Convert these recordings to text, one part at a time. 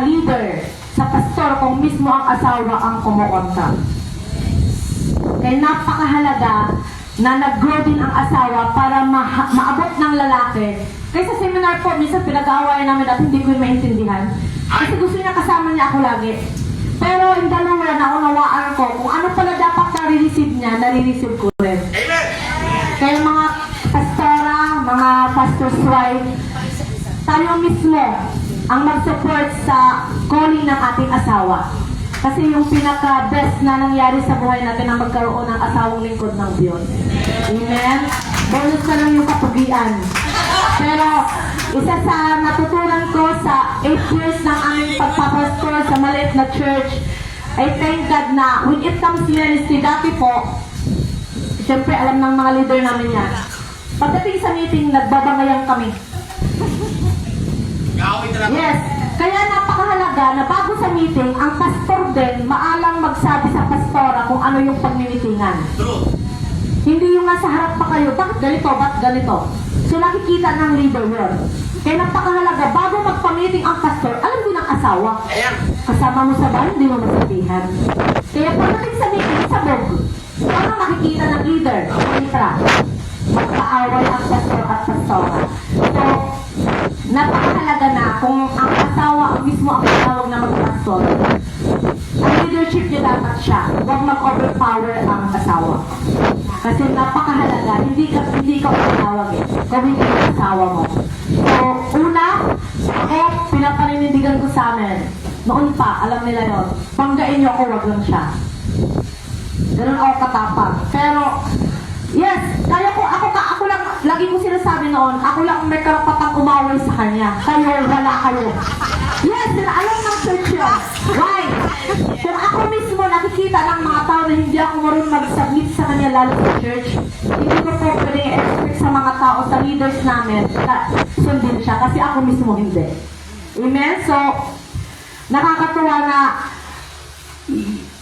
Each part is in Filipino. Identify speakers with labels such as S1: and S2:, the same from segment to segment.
S1: leader, sa pastor, kung mismo ang asawa ang kumukontra. Kaya napakahalaga na nag-grow din ang asawa para maabot ng lalaki. Kaya sa seminar po, minsan pinag-aawayan namin at hindi ko yung maintindihan. Kasi gusto niya kasama niya ako lagi. Pero in the long run, naunawaan ko kung ano pala dapat nare-receive niya, nare-receive ko rin.
S2: Amen!
S1: Kaya mga pastora, mga pastor's wife, tayo mismo ang mag-support sa calling ng ating asawa. Kasi yung pinaka-best na nangyari sa buhay natin ang magkaroon ng asawang lingkod ng Diyos. Amen? Bonus na lang yung kapugian. Pero isa sa natutunan ko sa 8 years ng aming pagpapastor sa maliit na church, I thank God na when it comes to ministry, dati po, siyempre alam ng mga leader namin yan. Pagdating sa meeting, nagbabangayan kami. Yes. Kaya napakahalaga na bago sa meeting, ang pastor din maalang magsabi sa pastora kung ano yung pagmimitingan.
S2: True.
S1: Hindi yung nasa harap pa kayo, bakit ganito, bakit ganito? So nakikita ng leader yun. Kaya napakahalaga, bago magpa-meeting ang pastor, alam din ang asawa.
S2: Ayan.
S1: Kasama mo sa bahay, hindi mo masabihan. Kaya pagdating sa meeting, sabog. Ano makikita ng leader? Kontra. Magpaaway ang pastor at pastora. So, napakahalaga na kung ang asawa mismo ang tawag na magpastor, ang leadership niya dapat siya. Huwag mag-overpower ang asawa. Kasi napakahalaga, hindi ka matawag eh. Kung hindi ang asawa mo. So, una, ako, pinapaninindigan ko sa amin. Noon pa, alam nila yun. Panggain niyo ako, wag lang siya. Ganun ako katapang. Pero, yes, kaya ko, ako lang, lagi ko sinasabi noon, ako lang may karapatang umaway sa kanya. Kayo, wala kayo. Yes, alam ng church yun. Why? Kung ako mismo nakikita ng mga tao na hindi ako marunong mag-submit sa kanya lalo sa church, hindi ko po pwedeng expect sa mga tao, sa leaders namin, na sundin siya kasi ako mismo hindi. Amen? So, nakakatuwa na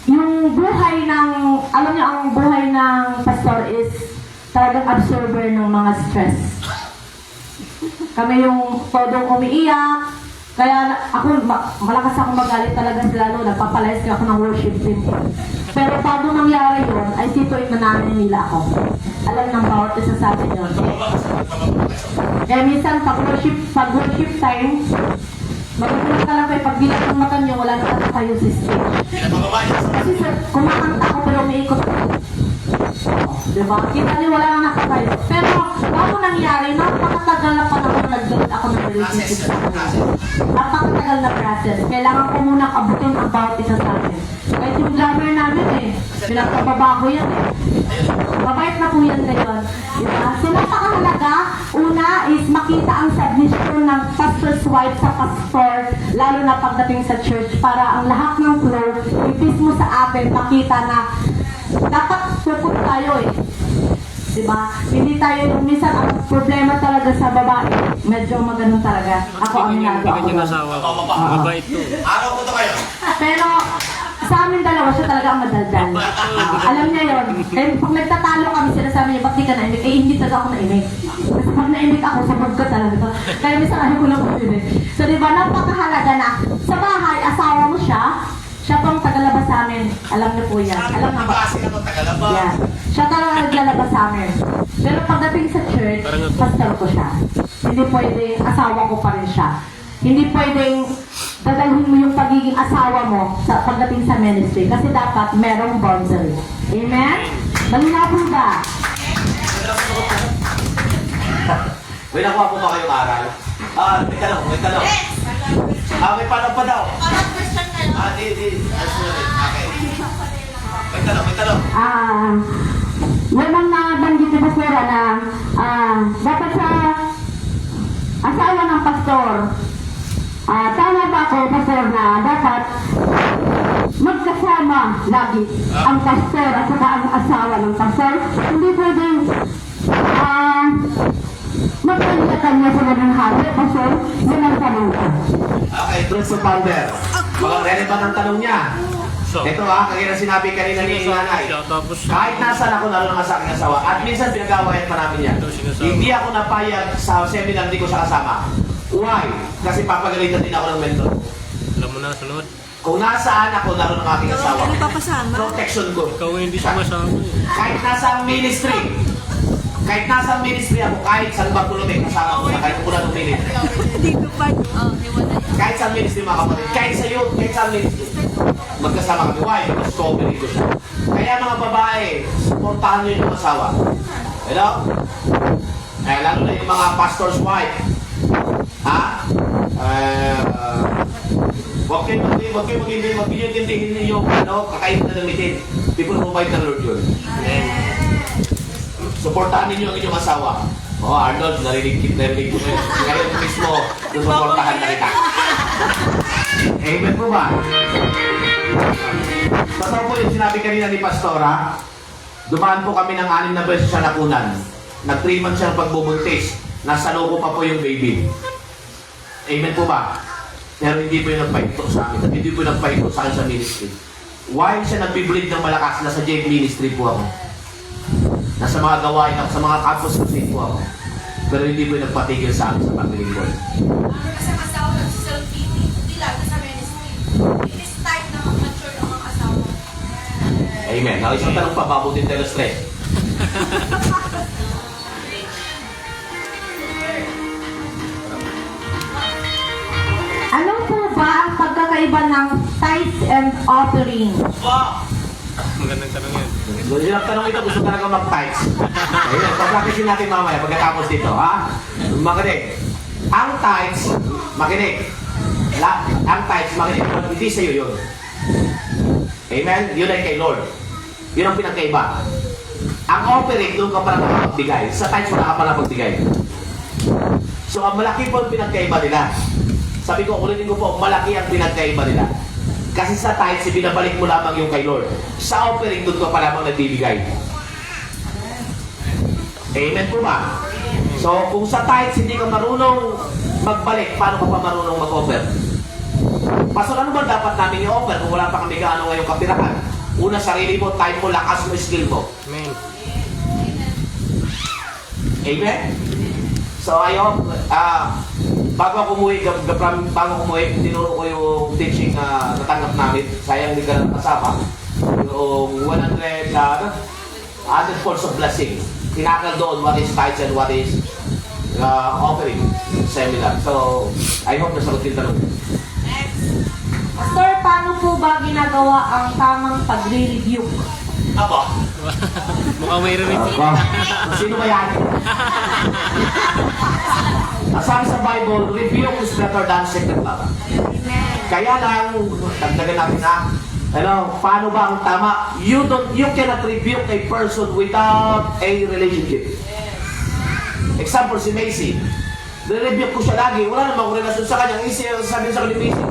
S1: yung buhay ng, alam niyo, ang buhay ng pastor is talagang absorber ng mga stress. Kami yung todong umiiyak, kaya ako, malakas ako magalit talaga sila, no? Nagpapalayas ako ng worship team. Pero bago nangyari yun, ay situin na namin nila ako. Alam ng bawat isa sa atin yun. Kaya minsan, pag-worship time, magpupunta ka lang kayo, pag bilang ng mata nyo, wala na kayo sa stage. Kasi sir, kumakanta ako pero umiikot ako. Diba? Kita niyo wala na nakakayo. Pero bago nangyari, napakatagal na panahon nag-build ako ng relationship sa akin. Napakatagal na process. Kailangan ko munang abutin ang bawat isa sa akin. Kahit yung drummer namin pinagpababago yan Mabait na po yan ngayon. Diba? So napakahalaga, una is makita ang submission ng pastor's wife sa pastor, lalo na pagdating sa church, para ang lahat ng flow, ipis mo sa atin, makita na dapat puput tayo Diba? Hindi tayo, minsan ang problema talaga sa babae, medyo magano talaga. Ako ang ginagawa ko.
S2: Mabait to. Araw ko to kayo.
S1: Pero sa amin dalawa, siya talaga ang madaldal. Alam niya yun. Eh, pag nagtatalo kami, sinasabi niya, ba't di ka naimik? Eh, hindi talaga ako naimik. Kasi pag naimik ako, sabag ka talaga. Kaya minsan ayaw ko lang maimik. So, diba, napakahalaga na sa bahay, asawa mo siya, siya pang tagalabas sa amin. Alam niyo po yan. Alam na ba? Yeah. Siya talaga naglalabas sa amin. Pero pagdating sa church, pastor ko siya. Hindi pwedeng asawa ko pa rin siya. Hindi pwedeng dadalhin mo yung pagiging asawa mo sa pagdating sa ministry. Kasi dapat merong boundary. Amen? Malinaw po ba?
S2: May nakuha po ba kayong aral? May tanong. May tanong pa daw. Di. Okay. May tanong.
S1: Yan ang nabanggit ni Pastora na dapat sa asawa ng pastor, tama ba ako, Pastor, na dapat magkasama lagi ang pastor at saka ang asawa ng pastor? Hindi pwedeng magkanya-kanya sa ganang hali, Pastor, yun ang tanong ko.
S2: Okay, truth to founder. Mga relevant ang tanong niya. Ito kagaya na sinabi kanina ni nanay. Kahit nasan ako, naroon nga sa aking asawa, at minsan pinag-awayan pa namin yan. Hindi ako napayag sa seminar, hindi ko siya kasama. Why? Kasi papagalitan din ako ng mentor.
S3: mo na sunod.
S2: Kung nasaan ako, naroon ang aking asawa.
S4: Ano papasama?
S2: Protection ko.
S3: Ikaw hindi sumasama.
S2: Kahit nasa ministry. Kahit nasa ministry ako, kahit saan ba tulog ay kasama ko na kahit kung ng ministry.
S4: Dito pa.
S2: Kahit saan ministry mga kapatid. Kahit sa youth, kahit saan ministry. Magkasama kami. Why? Because covering ko siya. Kaya mga babae, supportahan nyo yung asawa. Hello? Eh, lalo na yung mga pastor's wife. Ha? Huwag kayo mag-intindihin yung kakainin na ng mitin. People provide ng Lord yun. Supportahan ninyo ang inyong asawa. Oh, Arnold, narinig ko ngayon. Ngayon mismo, susuportahan na kita. Amen po ba? Totoo po yung sinabi kanina ni Pastora, dumaan po kami ng 6 na beses sa nakunan. Nag-3 months siya ng pagbubuntis. Nasa loob pa po yung baby. Amen po ba? Pero hindi po yung nagpahito sa amin. Hindi po yung nagpahito sa akin sa ministry. Why siya nagbi-bleed ng malakas? Nasa J ministry po ako. Nasa mga gawain ako, sa mga campus kasi po ako. Pero hindi po yung nagpatigil sa amin sa paglilingkod.
S5: Kasi ang asawa ng self-pity, hindi lang sa ministry. It is time na mag-mature ang mga asawa.
S2: Amen. Now, isang tanong pa, babutin tayo stress.
S1: Ano po ba ang pagkakaiba ng tithes and offering?
S2: Wow!
S3: Magandang tanong yan.
S2: Gusto yung tanong ito, gusto talaga mag-tights. Ayun, pag-practicein natin mamaya pagkatapos dito, ha? Makinig. Ang tights, makinig. Ang tights, makinig. Hindi sa'yo yun. Amen? Yun ay kay Lord. Yun ang pinagkaiba. Ang offering, doon ka pala nakapagbigay. Sa tights, wala ka pala pagbigay. So, ang malaki po ang pinagkaiba nila. Sabi ko, ulitin ko po, malaki ang pinagkaiba nila. Kasi sa tithes, binabalik mo lamang yung kay Lord. Sa offering, doon ka pa lamang nagbibigay. Amen po ba? So, kung sa tithes, hindi ka marunong magbalik, paano ka pa marunong mag-offer? Pastor, ano ba dapat namin i-offer kung wala pa kami gaano ngayong kapirahan? Una, sarili mo, time mo, lakas mo, skill mo.
S3: Amen.
S2: Amen? So, ayun, bago ako umuwi, tinuro ko yung teaching na natanggap namin. Sayang hindi ka kasama. Yung 100 folds of blessing. Tinakal doon what is tithes and what is offering seminar. So, I hope nasagot yung tanong.
S1: Pastor, paano po ba ginagawa ang tamang pagre-review?
S2: Ako?
S3: Mukhang may review.
S2: Sino ba yan? Sabi sa Bible, review is better than second love. Kaya lang, dagdagan natin na, paano ba ang tama? You cannot rebuke a person without a relationship. Example, si Macy. Re-rebuke ko siya lagi. Wala namang relasyon sa kanya. Sabi sa kanya, Macy,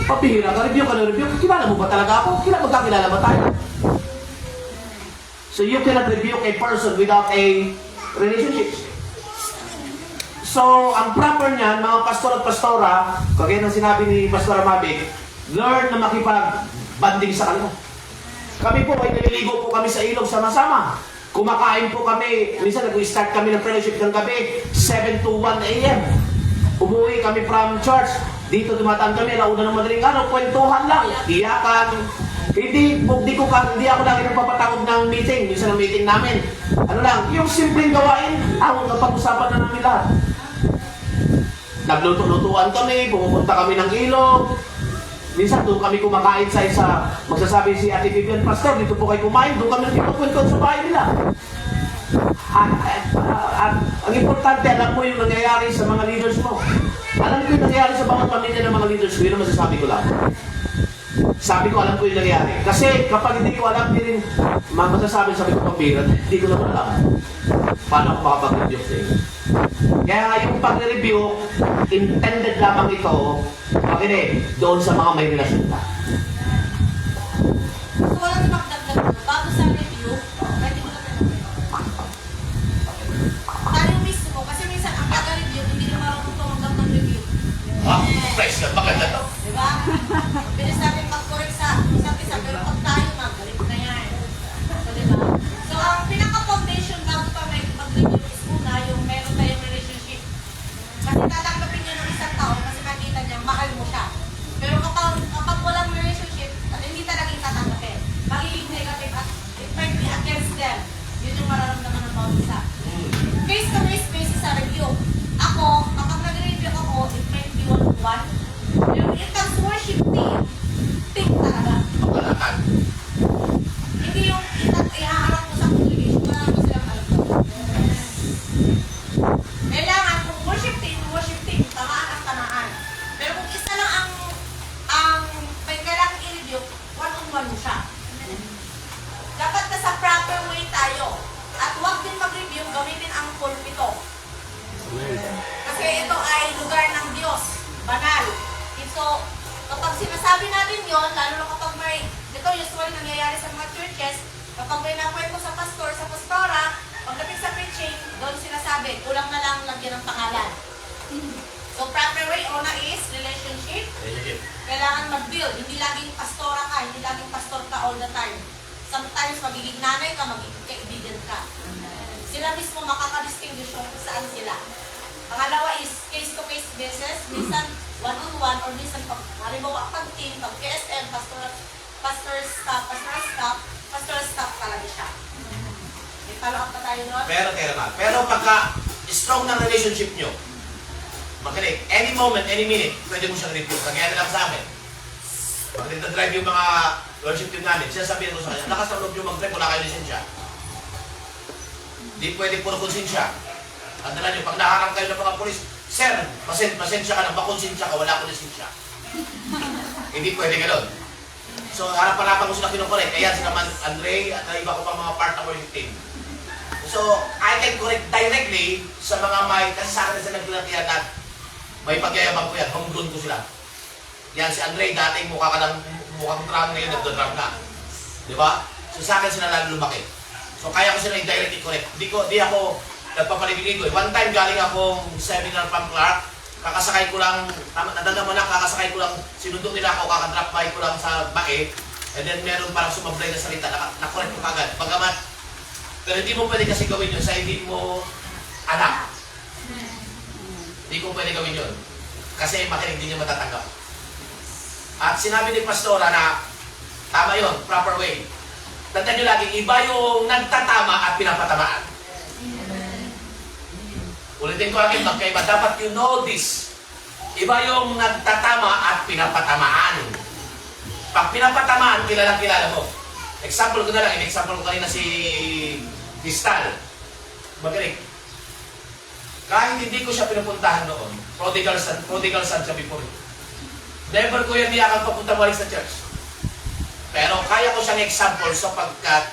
S2: pabihira ka, review ka na review. Kilala mo ba talaga ako? Magkakilala ba tayo? So you cannot rebuke a person without a relationship. So, ang proper niyan, mga pastor at pastora, kagaya ng sinabi ni Pastor Mavic, learn na makipag-banding sa kanila. Kami po ay naliligo po kami sa ilog sama-sama. Kumakain po kami, minsan nag-start kami ng fellowship ng gabi, 7 to 1 a.m. Umuwi kami from church, dito dumataan kami, launa ng madaling araw, kwentuhan lang, iyakan. Hindi ako lagi nagpapatawag ng meeting, minsan ang meeting namin. Ano lang, yung simpleng gawain, napag-usapan na namin lahat. Nagluto-lutuan kami, pumupunta kami ng ilog. Minsan doon kami kumakain sa isa. Magsasabi si Ate Vivian, Pastor, dito po kayo kumain. Doon kami nagkikwento sa bahay nila. At ang importante, alam mo yung nangyayari sa mga leaders mo. Alam ko yung nangyayari sa bawat pamilya ng mga leaders ko. Yun ang masasabi ko lang. Sabi ko, alam ko yung nangyayari. Kasi kapag hindi ko alam, hindi rin masasabi sa pagpapiran, hindi ko naman alam. Paano ako makapag-review sa inyo? Kaya yung pag-review, intended lamang ito, makinig, doon sa mga may relasyon ka.
S5: So, wala na magdagdag mo. Bago sa review, pwede mo na tayo mismo. Kasi minsan, ang pag-review, hindi na marunong tumanggap ng review.
S2: Praise God, maganda to.
S5: Diba? Bilis natin mag-correct sa isa't isa, pero pag tayo, magaling na yan. So, diba? So, ang pinaka-foundation bago pa may mag-review is muna yung meron tayong relationship. Kasi tatanggapin niya ng isang tao kasi makita niya, mahal mo siya. Pero one-on-one. Pero when it comes to worship team, team talaga.
S2: Pagkalatan.
S5: Hindi yung ihaharap mo sa congregation, wala mo silang alam ko. Kailangan kung worship team, tamaan ang tamaan. Pero kung isa lang ang may kailangan i-review, one-on-one mo siya. Dapat na sa proper way tayo. At huwag din mag-review, gamitin ang pulpito. Kasi ito ay lugar ng Diyos, banal. So, kapag sinasabi natin yon, lalo na kapag may, ito usually nangyayari sa mga churches, kapag may nakwento sa pastor, sa pastora, pagdating sa preaching, doon sinasabi, kulang na lang lagyan ng pangalan. So, proper way, una is relationship. Kailangan mag-build. Hindi laging pastora ka, hindi laging pastor ka all the time. Sometimes magiging nanay ka, magiging kaibigan ka. Sila mismo makaka-distinguish kung saan sila. Pangalawa is case-to-case basis. Minsan one-on-one or minsan halimbawa pag-team, pag-KSM, pastoral staff talaga siya. May follow-up pa tayo doon?
S2: Pero pagka strong ng relationship nyo, magaling, any moment, any minute, pwede mo siyang review. Kagaya na lang sa amin. Pag nagdadrive yung mga worship team namin, sinasabihin ko sa kanya, lakas ng loob nyo mag-drive, wala kayo lisensya. Hindi pwede puro konsensya. Tandaan nyo, pag naharang kayo ng mga polis, sir, pasensya ka na, bakonsensya ka, wala akong lisensya. Hindi pwede gano'n. So, harap-harapan ko sila kinukorek. Kaya sila man, Andre, at iba ko pa mga part ng worship team. So, I can correct directly sa mga may, kasi sa akin sila naglalatihan na may pagyayabang ko yan, homegrown ko sila. Yan, si Andre, dating mukhang drum ngayon, nagdo-drum na. Di ba? So, sa akin sila lalo lumaki. So, kaya ko sila i-directly correct. Di ako nagpapalibiligo. One time, galing akong seminar from Clark, kakasakay ko lang, nadanda mo na, kakasakay ko lang, sinundok nila ako, kakadrop by ko lang sa bae, and then meron parang sumablay na salita, nakorek ko kagad. Pagamat, pero hindi mo pwede kasi gawin yun sa hindi mo anak. Hindi ko pwede gawin yun. Kasi makinig din niya matatanggap. At sinabi ni Pastora na, tama yun, proper way. Tandaan nyo lagi, iba yung nagtatama at pinapatamaan. Ulitin ko lagi, magkaiba. Dapat you know this. Iba yung nagtatama at pinapatamaan. Pag pinapatamaan, kilala mo. Example ko na lang, in-example ko kanina si Distal. Magaling. Kahit hindi ko siya pinupuntahan noon, prodigal son siya before. Never ko yan diyakan papunta balik sa church. Pero kaya ko siyang example sapagkat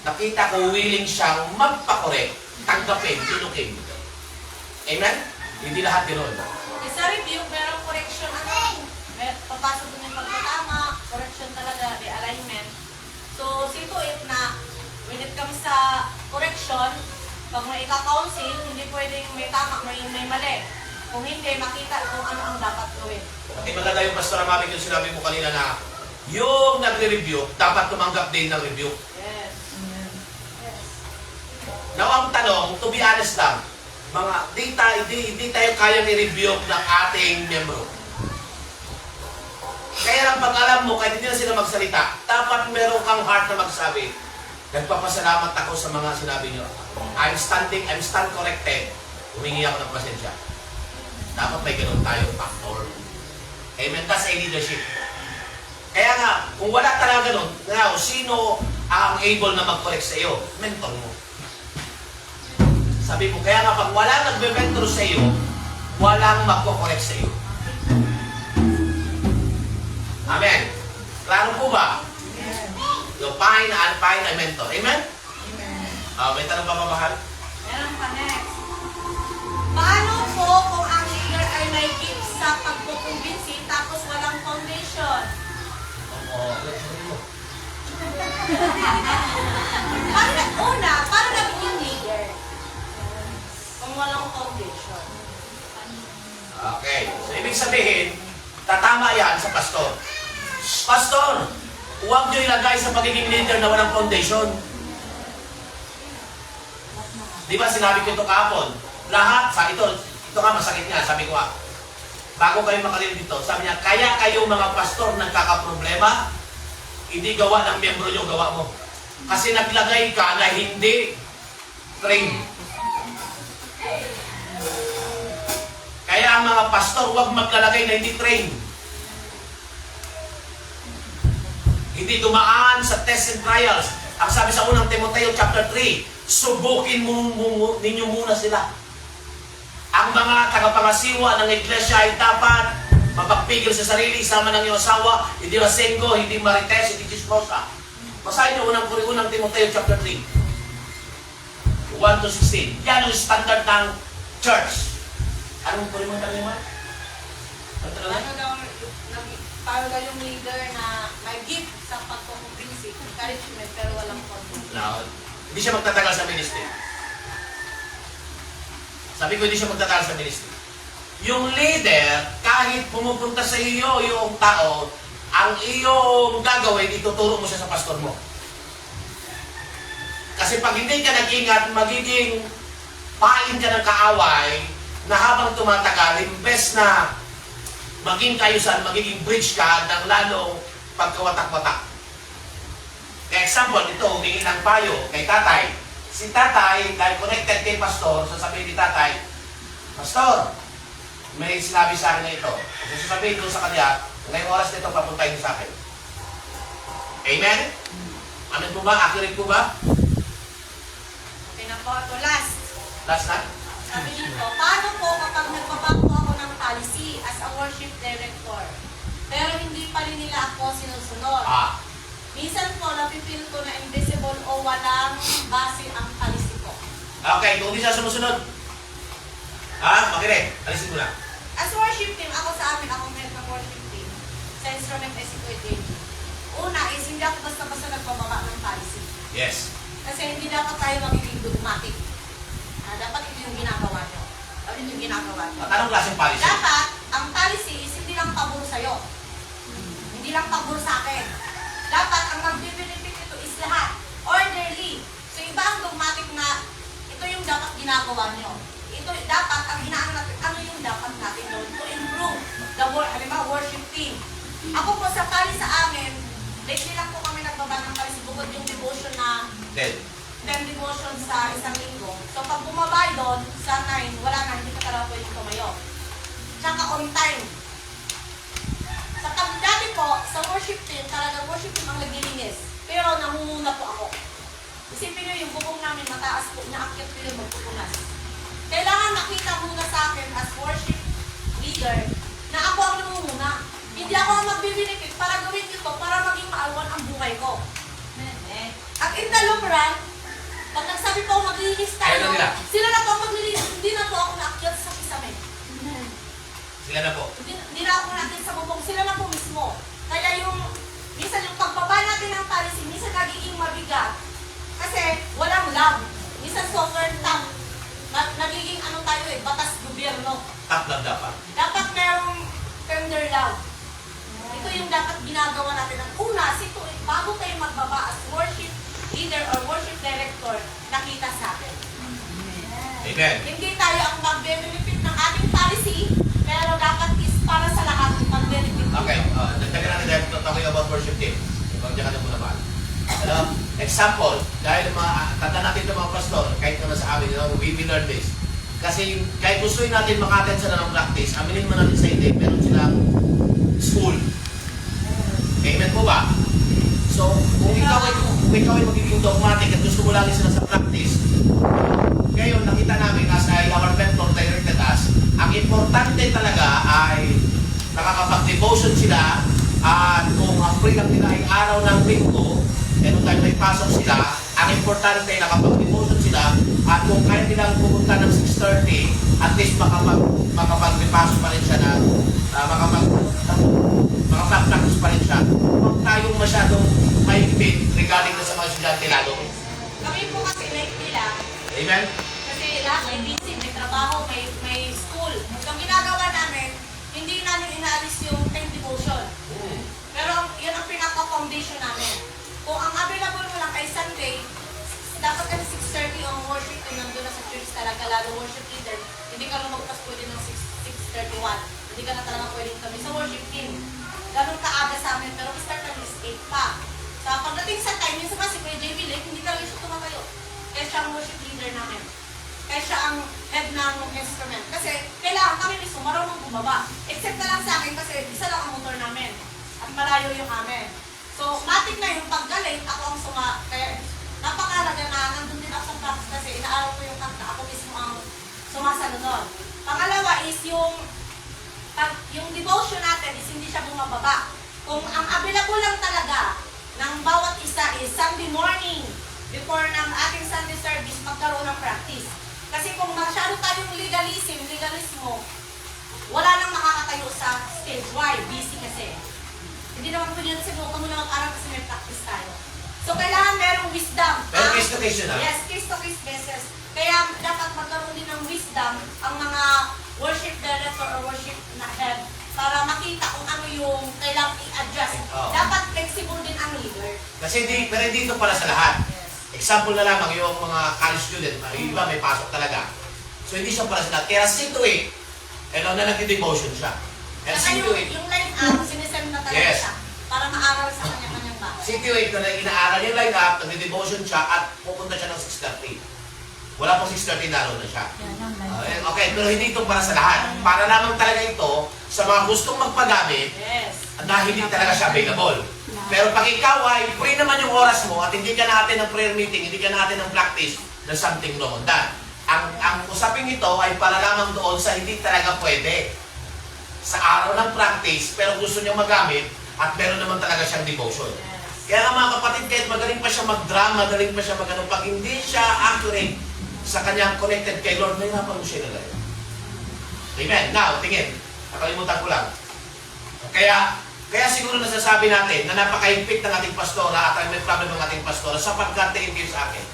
S2: nakita ko willing siyang magpakorek, tanggapin, tunukin. Amen? Hindi lahat ganoon.
S5: Sa review, merong correction, papasok din yung pagkatama, correction talaga, the alignment. So, see to it na when it comes sa correction, pag may ika-counsel, hindi pwedeng may tama, may mali. Kung hindi, makita kung ano ang dapat gawin.
S2: Okay, maganda yung Pastor Amamik yung sinabi mo kanina na yung nagre-review, dapat tumanggap din ng review.
S5: Yes.
S2: Now, ang tanong, to be honest lang, mga hindi tayo kayang i-review ng ating membro. Kaya lang pag alam mo, kahit hindi na sila magsalita, dapat meron kang heart na magsabi, nagpapasalamat ako sa mga sinabi nyo. I'm stand corrected. Humingi ako ng pasensya. Dapat may ganun tayo, pastor. Amen. That's a leadership. Kaya nga, kung wala talaga ganun, sino ang able na mag-correct sa iyo? Mentor mo. Sabi ko, kaya nga pag walang nagbe-mentor sa iyo, walang magko-correct sa iyo. Amen. Klaro po ba? Yung fine and fine ay mentor. Amen? May tanong pa mahal?
S5: Meron pa next. Paano po kung ang leader ay may gift sa pagkukumbinsi tapos walang foundation? Paano naging leader? Kung walang foundation.
S2: Okay. So, ibig sabihin, tatama yan sa pastor. Pastor, huwag nyo ilagay sa pagiging leader na walang foundation. Di ba sinabi ko ito kahapon? Lahat, ito nga masakit nga, sabi ko bago kayo makalimutan dito, sabi niya, kaya kayo mga pastor nagkakaproblema, hindi gawa ng miyembro nyo, gawa mo. Kasi naglagay ka na hindi trained. Kaya Kaya ang mga pastor, huwag maglalagay na hindi train. Hindi dumaan sa tests and trials. Ang sabi sa unang Timoteo chapter 3, subukin ninyo muna sila. Ang mga tagapangasiwa ng iglesia ay dapat mapagpigil sa sarili, isama ng iyong asawa, hindi masenggo, hindi marites, hindi chismosa. Basahin niyo unang Timoteo chapter 3. 1 to 16. Yan ang standard ng church. Anong puri mo tayo naman?
S5: Paano daw yung leader na may gift sa pagkukumbinsi, encouragement, pero walang control.
S2: No, hindi siya magtatagal sa ministry. Sabi ko, hindi siya magtatagal sa ministry. Yung leader, kahit pumupunta sa iyo yung tao, ang iyong gagawin, ituturo mo siya sa pastor mo. Kasi pag hindi ka nag-ingat, magiging pain ka ng kaaway na habang tumatagal, imbes na maging kayusan, magiging bridge ka ng lalong pagkawatak-watak. Example, ito, humingi ng payo kay tatay. Si tatay, dahil connected kay pastor, sasabihin ni tatay, Pastor, may sinabi sa akin na ito. Kung sasabihin ko sa kanya, ngayong oras nito, papuntahin niyo sa akin. Amen? Amen po ba? Accurate po ba?
S5: Okay na po, ito last.
S2: Last na?
S5: Sabi dito, paano po kapag nagbabago ako ng policy as a worship director, pero hindi pa rin nila ako sinusunod? Minsan po, napipil ko na invisible o walang base ang policy ko.
S2: Okay, kung hindi siya sumusunod. Makinig. Alisin mo na.
S5: As worship team, ako sa amin, akong head ng worship team, sa instrument na si una is hindi ako basta-basta nagbababa ng policy.
S2: Yes.
S5: Kasi hindi dapat tayo magiging dogmatic. Dapat ito yung ginagawa nyo. Ito yung ginagawa nyo.
S2: At anong klaseng policy?
S5: Dapat, ang policy is hindi lang pabor sa'yo. Hindi lang pabor sa akin. Dapat, ang mag-benefit ito is lahat. Orderly. So, iba ang dogmatic na ito yung dapat ginagawa nyo. Ito dapat, ang hinaan natin, ano yung dapat natin doon to improve the worship team. Ako po sa policy sa amin, lately lang po kami nagbaba ng policy bukod yung devotion na 10 devotion sa isang linggo. So, pag bumabay doon, sa 9, wala na, hindi ka talaga pwedeng tumayo. Tsaka on time. Sa dati po, sa worship team, talagang worship team ang naglilinis. Pero nangunguna po ako. Isipin nyo yung bubong namin mataas po, inaakyat ko yung magpupunas. Kailangan makita muna sa akin as worship leader na ako ang nangunguna. Hindi ako ang magbibenefit para gawin ito para maging maalwan ang buhay ko. At in the long run, pag nagsabi po maglilinis tayo, sila na po maglilinis, hindi na po ako naakyat sa kisame.
S2: Sila na po.
S5: Hindi na ako naakyat sa bubong, sila na po mismo. Kaya minsan yung pagbaba natin ng policy, minsan nagiging mabigat. Kasi walang love. Minsan software top. Nagiging tayo batas gobyerno.
S2: Top lang dapat.
S5: Dapat merong tender love. Ito yung dapat ginagawa natin. Ang una, bago tayo magbaba as worship leader or worship director, nakita sa atin.
S2: Amen.
S5: Hindi tayo ang mag-benefit ng ating policy, pero dapat is para sa lahat mag-benefit.
S2: Okay, nagtagal natin dahil talking about worship team. Ibang na po naman. Example, dahil tanda natin ito mga pastor, kahit naman sa amin, we learn this. Kasi kahit gusto natin makaten sila ng practice, aminin mo natin sa hindi, meron silang school. Amen po ba? So, kung ikaw ay magiging dogmatic at gusto mo lagi sila sa practice, ngayon nakita namin as our mentor directed us, ang importante talaga ay nakakapag-devotion sila at kung ang free lang nila ay araw ng linggo, nung tayo may pasok sila, ang importante ay nakapag-devotion sila at kung kaya nilang pumunta ng 6:30, at least makapag-repasok pa rin siya na makapag-practice pa rin siya. Huwag tayong masyadong mahigpit regarding na sa mga estudyante lalo.
S5: Kami po kasi like nila,
S2: Amen?
S5: kasi lahat may busy, may trabaho, may school. So, ang ginagawa namin, hindi namin inaalis yung time devotion. Pero yun ang pinaka-foundation namin. Kung ang available mo lang kay Sunday, dapat kasi 6:30 ang worship kung nandun na sa church talaga, lalo worship leader, hindi ka lumagpas pwede ng 6:31. Hindi ka na talaga pwedeng kami sa worship team. Ganun kaaga sa amin, pero start kami is 8 pa. So pagdating sa time, minsan kasi kay JB Lake, hindi talaga siya tumatayo. Kaya siya ang worship leader namin. kaya siya ang head ng instrument. Kasi kailangan kami mismo marunong bumaba. Except na lang sa akin kasi isa lang ang motor namin. At malayo yung amin. So, matik na yung paggaling, ako ang kaya napakalaga na nandun din ako sa practice kasi inaaral ko yung kanta. Ako mismo ang sumasalunod. Pangalawa is yung devotion natin is hindi siya bumababa. Kung ang available lang talaga ng bawat isa is Sunday morning before ng ating Sunday service magkaroon ng practice. Kasi kung masyado tayong legalismo, wala nang makakatayo sa stage. Why? Busy kasi. Hindi naman po yun siguro kung muna mag-aral kasi may practice tayo. So kailangan merong wisdom.
S2: Pero case to case yun, ha?
S5: Yes, case to case basis. Kaya dapat magkaroon din ng wisdom ang mga worship director or worship na head para makita kung ano yung kailangang i-adjust.
S2: Oo.
S5: Dapat flexible din ang leader.
S2: Kasi pero dito pala sa lahat.
S5: Yes.
S2: Example na lamang yung mga college student, yung iba may pasok talaga. So hindi siya para sa lahat. Kaya see to it, na nag-devotion siya. And
S5: Saka
S2: see to it,
S5: yung line up, sinisend na talaga
S2: Yes.
S5: siya para maaral sa kanya-kanyang bahay.
S2: see to it na inaaral yung line up, nag-devotion siya at pupunta siya ng 6:30. Wala pong 6:30 naroon na siya. Okay, pero hindi ito para sa lahat. Para lamang talaga ito sa mga gustong magpagamit
S5: Yes.
S2: na hindi talaga siya available. Pero pag ikaw ay free naman yung oras mo at hindi ka natin ng prayer meeting, hindi ka natin ng practice, there's something wrong on that. Ang usaping ito ay para lamang doon sa hindi talaga pwede. Sa araw ng practice, pero gusto niya magamit at meron naman talaga siyang devotion. Kaya nga mga kapatid, kahit magaling pa siya mag-drum, magaling pa siya mag-ano, pag hindi siya accurate sa kanyang connected kay Lord, nahirapan mo siya nalaya. Amen. Now, tingin. Nakalimutan ko lang. Kaya siguro nasasabi natin na napakahigpit ng ating pastora at may problem ng ating pastora sapagkat tingin kayo sa akin.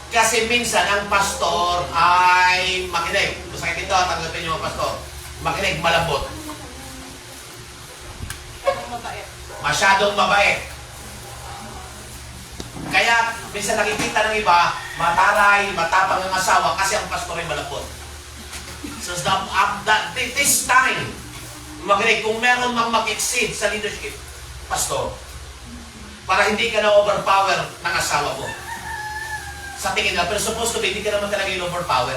S2: Kasi minsan ang pastor ay makinig. Masakit ito, tanggapin niyo ang pastor. Makinig, malambot. Masyadong mabait. Kaya minsan nakikita ng iba, mataray, matapang ang asawa kasi ang pastor ay malambot. So this time, makinig, kung meron mang mag-exceed sa leadership, pastor, para hindi ka na-overpower ng asawa mo. Sa tingin na, pero supposed to be, hindi ka naman talaga yung overpower.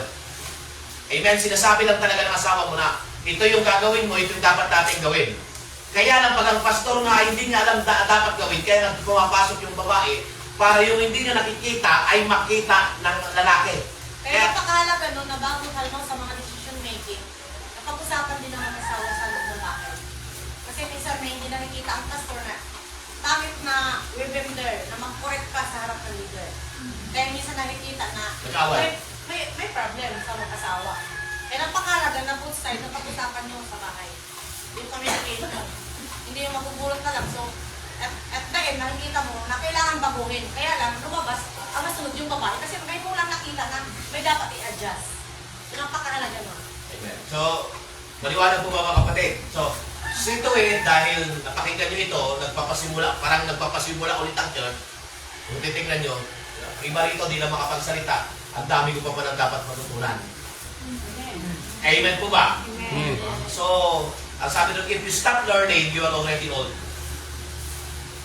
S2: Amen? Sinasabi lang talaga ng asawa mo na, ito yung gagawin mo, ito yung dapat natin gawin. Kaya lang, pag ang pastor nga hindi niya alam dapat gawin, kaya nang pumapasok yung babae, para yung hindi niya nakikita ay makita ng lalaki.
S5: Kaya napakahalaga no, na bago halimbawa sa mga decision making, napag-usapan din ng asawa sa loob ng bahay. Kasi minsan may hindi nakikita ang pastor na tamit na remember na mag-correct ka sa harap ng leader. Kaya minsan nakikita na
S2: Nag-away.
S5: may problem sa mag-asawa. Kaya napakahalaga na both side na pag-usapan nyo sa bahay. Yung communication. Hindi yung magugulot ka lang. So, at the end, nakikita mo na kailangan baguhin. Kaya lang, lumabas, ang masunod yung babae. Kasi may mo lang nakita na may dapat i-adjust. So, napakahalaga nun.
S2: Amen. So, maliwanag po ba mga kapatid? So, ito dahil napakinggan nyo ito, parang nagpapasimula ulit ang church. Kung titignan nyo, iba rito, di na makapagsalita. Ang dami ko pa palang dapat matutunan. Amen po ba?
S3: Amen.
S2: So, ang sabi doon, if you stop learning, you are already old.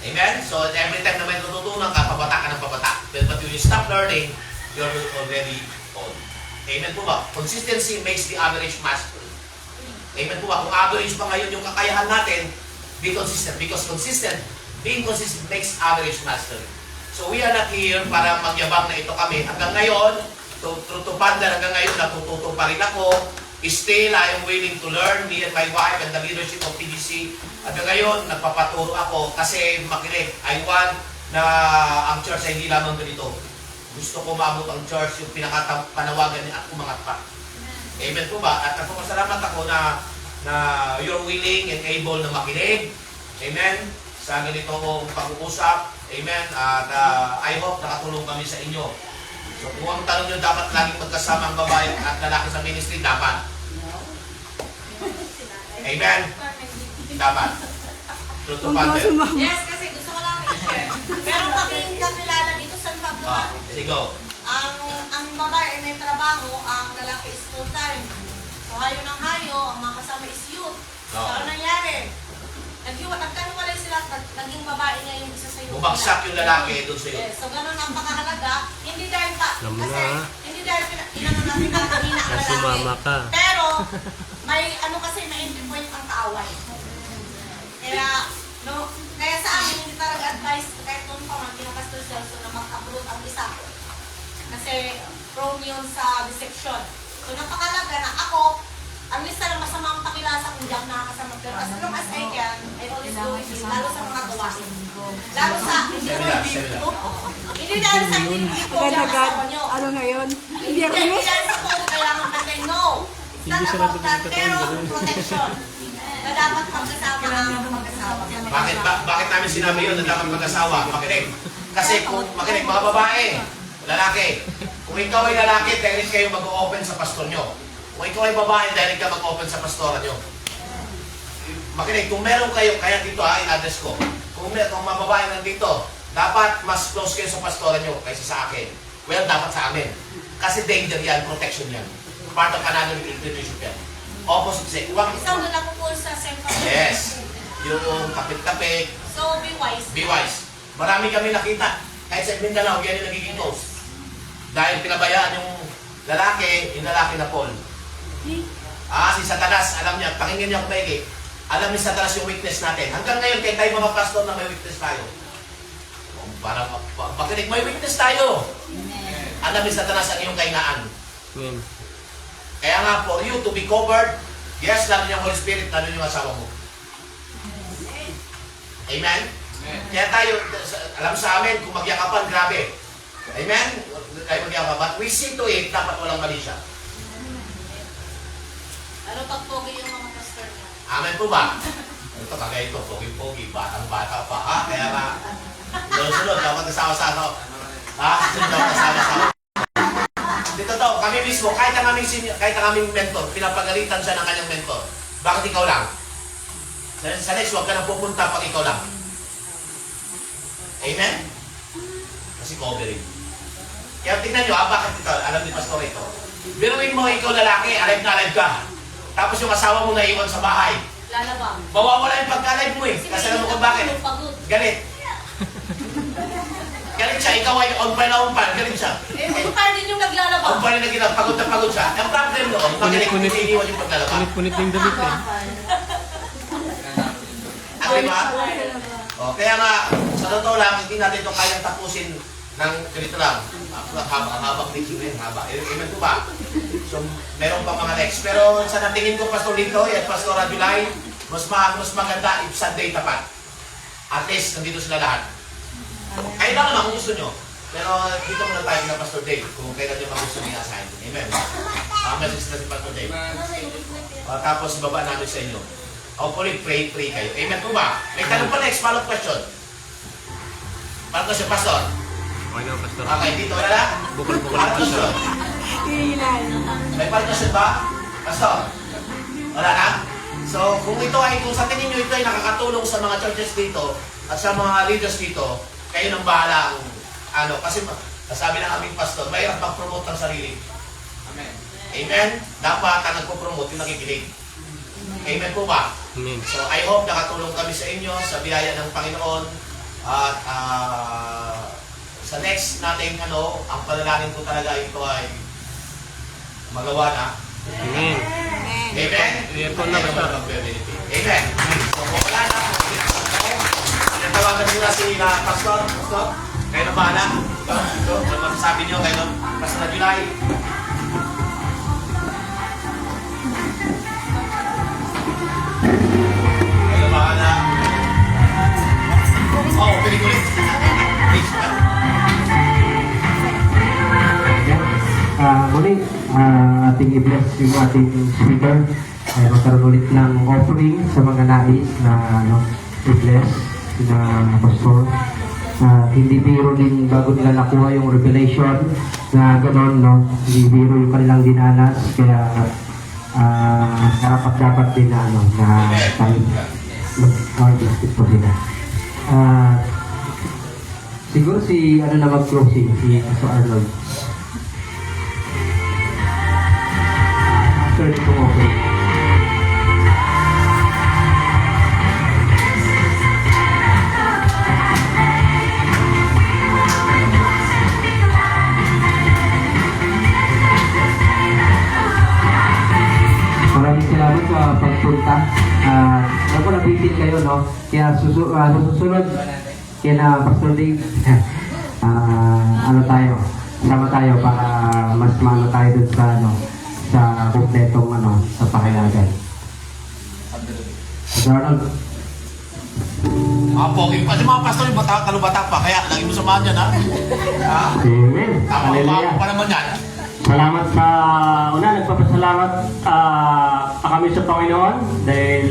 S2: Amen? So, every time na may natutunan ka, pabata ka ng pabata. But when you stop learning, you are already old. Amen po ba? Consistency makes the average master. Amen po ba? Kung average pa ngayon yung kakayahan natin, be consistent. Because being consistent makes average master. So, we are not here para magyabang na ito kami. Hanggang ngayon, to pander, hanggang ngayon, natututo pa rin ako. Still, I am willing to learn, me and my wife and the leadership of TBC. At ngayon, nagpapaturo ako kasi makinig, I want na ang church ay hindi lamang ganito. Gusto ko maabot ang church yung pinakapanawagan niya at umangat pa. Amen po ba? At nagpapasalamat ako na you're willing and able na makinig. Amen? Sa ganitong pag-uusap. Amen? At I hope nakatulong kami sa inyo. So kung ang tanong nyo, dapat laging magkasama ang babae at lalaki sa ministry, dapat. Amen? Dapat. True to Father.
S5: Yes, kasi gusto ko lang i-share. Meron kaming kakilala dito sa Pablo.
S2: Sige, go.
S5: Ang babae ay may trabaho, ang lalaki is full-time. So hayo ng hayo, ang mga kasama is youth. So ano nangyari? Nagkaniwalay sila at naging babae niya yung isa sa youth.
S2: Bumagsak yung lalaki doon sa iyo.
S5: Yes, so ganun ang pakahalaga. Hindi dahil pa,
S3: Alam mo
S5: kasi
S3: na.
S5: hindi hindi dahil inano natin na kanina ang lalaki.
S3: Sumama ka.
S5: Pero, may ano kasi may entry point ang kaaway. Kaya, no, kaya sa amin, hindi talaga advice, kahit noon pa man, kinapastor Celso na mag-upload ang isa. Kasi, prone yun sa deception. So, napakalaga na ako, ang lista ng masama ang pakilasa kung di ako nakakasama. Pero as long as I can, I always go with you, lalo sa mga gawain. Lalo sa, hindi dahil sa hindi ko ang asawa nyo.
S4: Ano ngayon?
S5: Hindi dahil sa todo kailangan natin, no. It's not about that, pero protection. Na dapat magkasama ang mag-asawa.
S2: Bakit namin sinabi yun na dapat mag-asawa? Makinig. Kasi kung makinig, mga babae, lalaki, kung ikaw ay lalaki, direct kayo mag-open sa pastor nyo. Kung ikaw ay babae, direct ka mag-open sa pastora nyo. Makinig, kung meron kayo, kaya dito in-address ko, kung mga babae nandito, dapat mas close kayo sa pastora nyo kaysa sa akin. Well, dapat sa amin. Kasi danger yan, protection yan. Part of another institution yan. Opposite sex.
S5: Isang doon ako po sa same
S2: Yes. Yung tapit-tapit.
S5: So, be wise.
S2: Be wise. Marami kami nakita. Kahit sa Mindanao, yan yung nagiging toast. Dahil pinabayaan yung lalaki na Paul. Si Satanas, alam niya, pakinggan niya kung maigi. Alam ni Satanas yung weakness natin. Hanggang ngayon, kaya tayo mga pastor na may weakness tayo. Para makinig, may weakness tayo. Alam ni Satanas ang iyong kainaan.
S3: Amen.
S2: Kaya nga, for you to be covered, yes, lalo yung Holy Spirit, lalo yung asawa mo. Amen? Kaya tayo, alam sa amin, kung magyakapan, grabe. Amen? Tayo magyakapan. But we see to it, dapat walang mali siya.
S5: Ano pag pogi yung mga pastor niya?
S2: Amen po ba? Ito kagaya ito, pogi-pogi, batang-bata pa. Kaya nga, sunod-sunod, dapat kasama-sama. Sunod dapat kasama-sama. Dito to, kami mismo, kahit ang aming mentor, pinapagalitan siya ng kanyang mentor. Bakit ikaw lang? Sa next, huwag ka nang pupunta pag ikaw lang. Amen? Kasi covering. Kaya tingnan nyo, bakit ito? Alam ni Pastor ito. Biruin mo, ikaw lalaki, alive na alive ka. Tapos yung asawa mo naiwan sa bahay.
S5: Lalabang.
S2: Mawawala yung pagka-alive mo eh. Kasi alam mo kung bakit? Galit. Galit siya, ikaw ay on-par na on-par. Galit siya.
S5: Paano din yung naglalabang?
S2: On-par na ginagawa, pagod na pagod siya. Ang problem noon, magaling kung iniiwan yung paglalaba.
S3: Punit-punit yung damit eh.
S2: Ano ba? Kaya nga, sa totoo lang, hindi natin ito kayang tapusin ng ganito lang. Habang preaching na yun, haba. Amen po ba? So, meron pa mga next. Pero sa natingin ko, Pastor Litoy at Pastor Adulay, mas maganda if Sunday tapat. At least, nandito sila lahat. Kayo lang naman kung gusto nyo. Pero dito muna tayo na Pastor Dave, kung kailan nyo magusto niya asahin. Amen. Message na si Pastor Dave. Tapos, baba namin sa inyo. Hopefully, pray kayo. Amen po ba? May tanong pa next, follow-up question. Follow-up question, Pastor.
S3: Okay na, Pastor.
S2: Okay, dito wala na?
S3: Bukol-bukol
S2: Follow-up
S3: na, Pastor.
S2: question. May follow-up question ba? Pastor? Wala na? So, kung sa tingin nyo ito ay nakakatulong sa mga churches dito at sa mga leaders dito, kayo nang bahala kasi sabi ng aming pastor, mahirap mag-promote ng sarili. Amen. Amen? Dapat ang nagpo-promote yung nakikinig. Amen po ba?
S3: Amen.
S2: So, I hope nakatulong kami sa inyo sa biyaya ng Panginoon. At sa next natin, ang panalangin ko talaga ito ay magawa na.
S3: Amen.
S2: Amen?
S3: Amen po na, Pastor.
S2: Amen. So, kung wala na, pinatawagan nyo na si Pastor. Pastor, kayo na bahala. Ito, ano masasabi nyo kayo Pastor na July? Kayo na bahala. Piling ulit.
S6: Muli, ating i-bless yung ating speaker. Magkaroon ulit ng offering sa mga nais na i-bless na pastor. Hindi biro din bago nila nakuha yung revelation na gano'n, hindi biro yung kanilang dinanas. Kaya dapat din na tayo mag-artist po sila. Siguro si na mag-closing, si Pastor Arnold. After itong offering. ulitin kayo, no? Kaya susunod, kaya na Pastor Dave, ano tayo, sama tayo para mas mano tayo dun sa, ano, sa kumpletong, ano, sa pakilagan. Pastor Arnold.
S2: Pogi pa. Di mga pastor yung kalubata pa. Kaya lagi mo samahan yan, ha?
S6: Amen.
S2: Tama,
S6: Hallelujah.
S2: pa naman yan.
S4: Salamat sa una, nagpapasalamat pa kami sa Panginoon dahil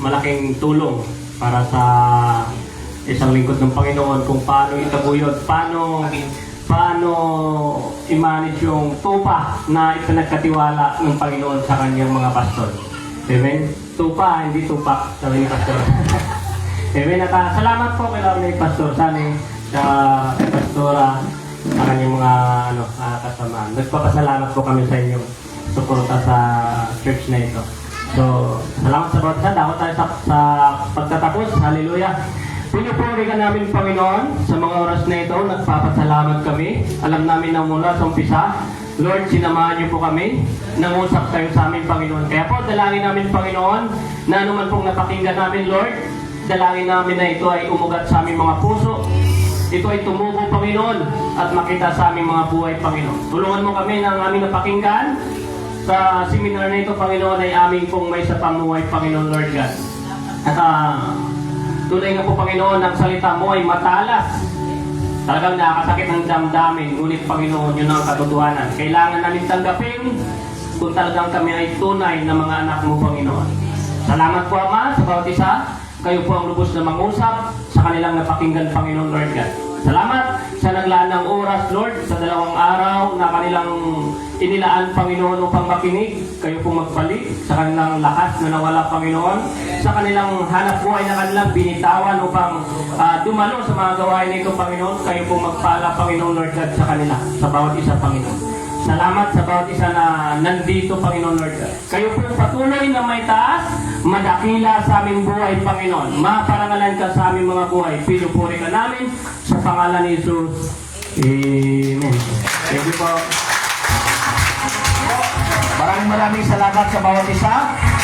S4: malaking tulong para sa isang lingkod ng Panginoon kung paano itaguyod, paano i-manage yung tupa na ipinagkatiwala ng Panginoon sa kanyang mga pastor. Amen? Tupa, hindi tupak, sabi ni Pastor. Amen? At salamat po kay Lord Pastor Sani, kay Pastora, sa kanyang mga kasama. Nagpapasalamat po kami sa inyong suporta sa church na ito. So, salamat sa bawat isa. Dapat tayo sa pagtatapos. Hallelujah. Pinupuri ka namin, Panginoon, sa mga oras na ito. Nagpapasalamat kami. Alam namin na mula sa umpisa, Lord, sinamahan niyo po kami. Nangusap kayo sa amin, Panginoon. Kaya po, dalangin namin, Panginoon, na anuman pong napakinggan namin, Lord, dalangin namin na ito ay umugat sa aming mga puso. Ito ay tumubo, Panginoon, at makita sa aming mga buhay, Panginoon. Tulungan mo kami ng aming napakinggan. Sa seminar na ito, Panginoon, ay aming pong may sa pamuhay, Panginoon, Lord God. At tunay nga po, Panginoon, ang salita mo ay matalas. Talagang nakakasakit ng damdamin, ngunit, Panginoon, yun ang katotohanan. Kailangan namin tanggapin kung talagang kami ay tunay na mga anak mo, Panginoon. Salamat po, Ama, sa bawat isa. Kayo po ang lubos na mangusap sa kanilang napakinggan, Panginoon Lord God. Salamat sa naglaan ng oras, Lord, sa 2 araw na kanilang inilaan, Panginoon, upang makinig. Kayo po magbalik sa kanilang lakas na nawala, Panginoon. Sa kanilang hanap buhay na kanilang binitawan upang dumalo sa mga gawain na ito, Panginoon. Kayo po magpala, Panginoon Lord God, sa kanila, sa bawat isa, Panginoon. Salamat sa bawat isa na nandito, Panginoon Lord God. Kayo po patuloy na may taas, madakila sa aming buhay, Panginoon. Maparangalan ka sa aming mga buhay. Pinupuri ka namin sa pangalan ni Jesus. Amen. Thank you po.
S2: Maraming salamat sa bawat isa.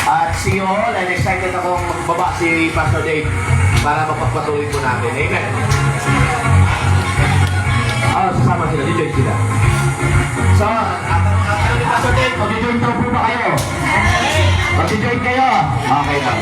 S2: At see you all. And excited akong magbaba si Pastor Dave para mapagpatuloy po natin. Amen. Sasama sila. Dito sila. So, ano ni Pastor Dave? Mag-join po ba kayo? Mag-join kayo? Okay lang.